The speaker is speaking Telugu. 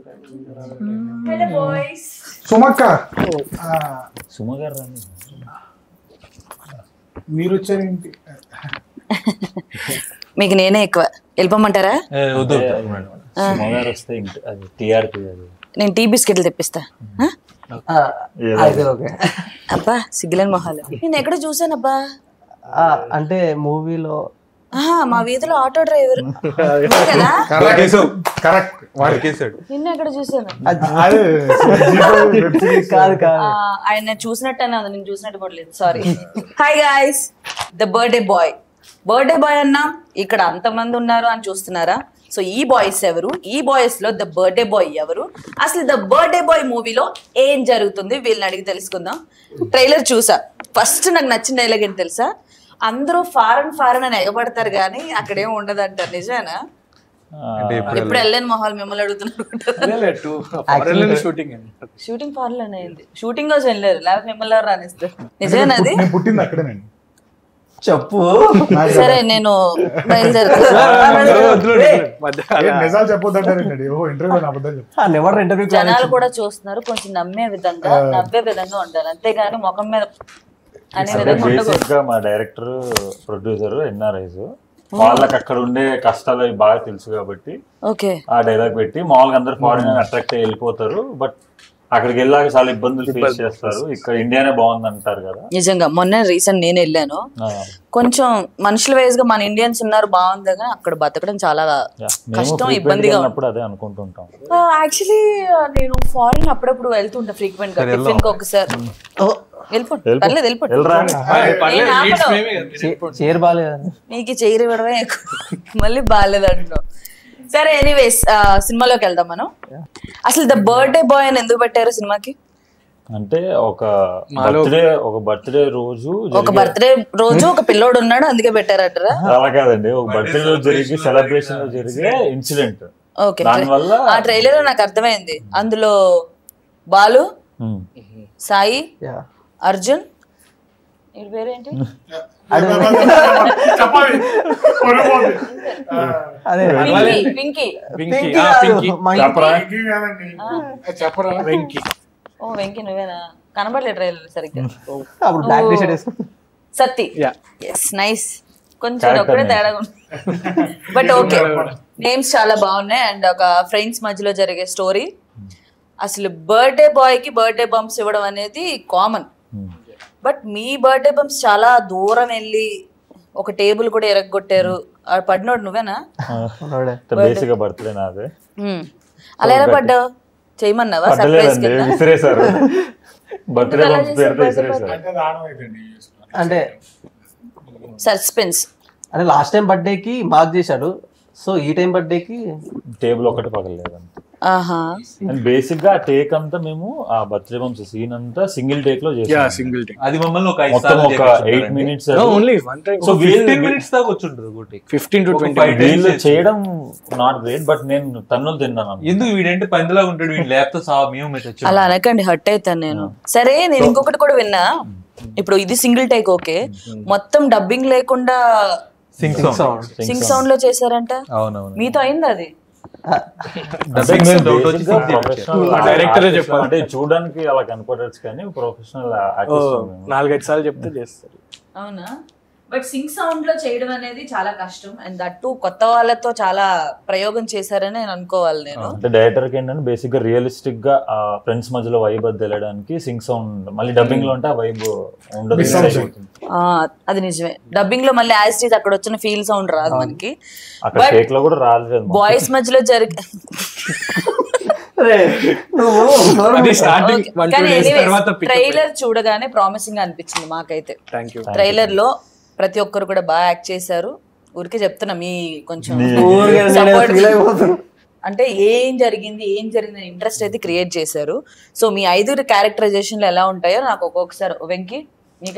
Hello boys. సుమక్క సుమగారు రాని మీరు వచ్చారేంటి? మీకు నేనే ఎక్కువ. వెళ్ళిపోమంటారా? సుమగారు వస్తే అది టీఆర్పీ అది. నేను టీ బిస్కెట్లు తెప్పిస్తా. అబ్బా సిగ్గులేని మొహాలు. నేను ఎక్కడ చూసానబ్బా? అంటే మూవీలో మా వీధిలో ఆటో డ్రైవర్ కదా. కరెక్ట్ వాడికేసాడు. నిన్న ఎక్కడ చూసాను? కాదు కాదు ఆయన చూసినట్టు నేను చూసినట్టు కూడా లేదు. Sorry. Hi guys, the birthday boy. Birthday boy అన్నా ఇక్కడ అంతమంది ఉన్నారు అని చూస్తున్నారా? సో ఈ బాయ్స్ ఎవరు? ఈ బాయ్స్ లో ద బర్త్డే బాయ్ ఎవరు? అసలు ద బర్త్డే బాయ్ మూవీలో ఏం జరుగుతుంది వీళ్ళని అడిగి తెలుసుకుందాం. ట్రైలర్ చూసా. ఫస్ట్ నాకు నచ్చిన డైలాగ్ ఏంటి తెలుసా? అందరూ ఫారెన్ అని ఎగబడతారు కానీ అక్కడేం ఉండదు అంటారు. నిజమేనా? ఎప్పుడు వెళ్ళలేని మొహాలు మిమ్మల్ని అడుగుతున్నారు. షూటింగ్ ఫారెన్ లోనే అయింది. షూటింగ్ కోసం వెళ్ళారు, లేకపోతే మిమ్మల్ని ఎవరు రానిస్తారు? నిజమేనా? అది పుట్టింది అక్కడేనండి. చెప్పు. సరే నేను బయలుదేరుతా. నిజాలు చెప్పొద్దంటారండి. ఇంటర్వ్యూ జనాలు కూడా చూస్తున్నారు. కొంచెం నవ్వే విధంగా ఉండాలి, అంతేగాని ముఖం మీద అనే విధంగా బేసిక్ గా మా డైరెక్టర్ ప్రొడ్యూసర్ ఎన్ఆర్ఐస్ వాళ్ళకి అక్కడ ఉండే కష్టాలు అవి బాగా తెలుసు కాబట్టి ఓకే ఆ డైలాగ్ పెట్టి మామూలుగా అందరు ఫారిన్ అట్రాక్ట్ అయ్యి వెళ్ళిపోతారు. బట్ అక్కడికి వెళ్ళాక చాలా ఇబ్బందులు ఫేస్ చేస్తారు. ఇక్కడ ఇండియానే బాగుంది అంటారు కదా. నిజంగా మొన్న రీసెంట్ నేను వెళ్ళాను. కొంచెం మనుషుల వైజ్ గా మన ఇండియన్స్ ఉన్నారు బాగుంది, కానీ అక్కడ బతకడం చాలా కష్టం, ఇబ్బందిగా ఉన్నప్పుడు అదే అనుకుంటుంటాం. యాక్చువల్లీ నేను ఫారిన్ అప్పుడప్పుడు వెళ్తుంటా ఫ్రీక్వెంట్ గా. టిఫిన్ కి ఒకసారి వెళ్ళిపోండి, పర్లేదు వెళ్ళిపోండి. చైర్ బాగాలేదు, నీకు చైర్ ఇవ్వడమే ఎక్కువ, మళ్ళీ బాగాలేదు అంటున్నావు. సరే ఎనీవేస్ సినిమాలోకి వెళ్దాం మనం. అసలు ద బర్త్డే బాయ్ అని ఎందుకు పెట్టారు సినిమాకి? అంటే ఒక బర్త్డే రోజు ఒక పిల్లోడు ఉన్నాడు అందుకే పెట్టారటరా? అలా కాదండి, ఒక బర్త్డే రోజు జరిగి సెలబ్రేషన్ లో జరిగే ఇన్సిడెంట్. ఓకే, ఆ ట్రైలర్ నాకు అర్థమైంది. అందులో బాలు, సాయి, అర్జున్, వీడి పేరేంటి? ఓ వెంకీ, నువ్వేనా? కనబడలేదు ట్రైలర్ సరిగ్గా. సత్తి, నైస్. కొంచెం ఒక్కడే తేడా బట్ ఓకే, నేమ్స్ చాలా బాగున్నాయి. అండ్ ఒక ఫ్రెండ్స్ మధ్యలో జరిగే స్టోరీ. అసలు బర్త్డే బాయ్ కి బర్త్డే బంప్స్ ఇవ్వడం అనేది common, but me birthday bumps చాలా దూరం వెళ్ళి ఒక టేబుల్ కూడా ఎరగొట్టారు. పడినోడు నువ్వేనా? బర్త్డే నాదే. అలా ఎలా పడ్డావు? చేయమన్నావా? అంటే సస్పెన్స్. అంటే లాస్ట్ టైం బర్త్డే కి మార్క్ చేశాడు, సో ఈ టైం బర్త్డే కి టేబుల్ ఒకటి పగలలేదు. బేసిక్ గా టేక్ అంతా మేము ఆ బర్త్డే బంప్స్ సీన్ అంతా సింగిల్ టేక్ లో చేసాం. అది మమ్మల్ని ఒక 8 minutes దాకా వచ్చుంటది. 15 to 20 చేయడం నాట్ గ్రేట్, బట్ నేను తన్నులు తిన్నాను. ఎందుకు వీడంటే పందిలాగా ఉంటాడు, వీడు లేకపోతే మేము అలా అనకండి, హర్ట్ అవుతాను నేను. సరే నేను ఇంకొకటి కూడా విన్నా. ఇప్పుడు ఇది సింగిల్ టేక్ ఓకే, మొత్తం డబ్బింగ్ లేకుండా సింగ్ సౌండ్ లో చేశారంట. మీతో అయింది అది? అంటే చూడడానికి అలా కనపడచ్చు కానీ ప్రొఫెషనల్ 4-5 సార్లు చెప్తే చేస్తారు. అవునా? బట్ సింగ్ సౌండ్ లో చేయడం అనేది చాలా కష్టం. అండ్ దట్టు కొత్త వాళ్ళతో చాలా ప్రయోగం చేశారని నేను అనుకోవాలి. నేను అంటే డైరెక్టర్ కి ఏంటంటే బేసిక్ గా రియలిస్టిక్ గా ఫ్రెండ్స్ మధ్యలో వైబ్ అది తెలియడానికి సింగ్ సౌండ్, మళ్ళీ డబ్బింగ్ లో ఉంటే ఆ వైబ్ ఉండదు. అది నిజమే, డబ్బింగ్ లో మళ్ళీ యాజ్ టీజ్ అక్కడ వచ్చిన ఫీల్ సౌండ్ రాదు మనకి. అక్కడ షేక్ లో కూడా రాలేదు. బాయ్స్ మధ్యలో జరిగే ట్రైలర్ చూడగానే ప్రామిసింగ్ అనిపించింది మాకైతే. ట్రైలర్ లో ప్రతి ఒక్కరు కూడా బాగా యాక్ట్ చేశారు. ఊరికే చెప్తున్నా, మీ కొంచెం అంటే ఏం జరిగింది ఇంట్రెస్ట్ అయితే క్రియేట్ చేశారు. సో మీ 5 క్యారెక్టరైజేషన్లు ఎలా ఉంటాయో నాకు ఒక్కొక్కసారి. వెంకీ, మీ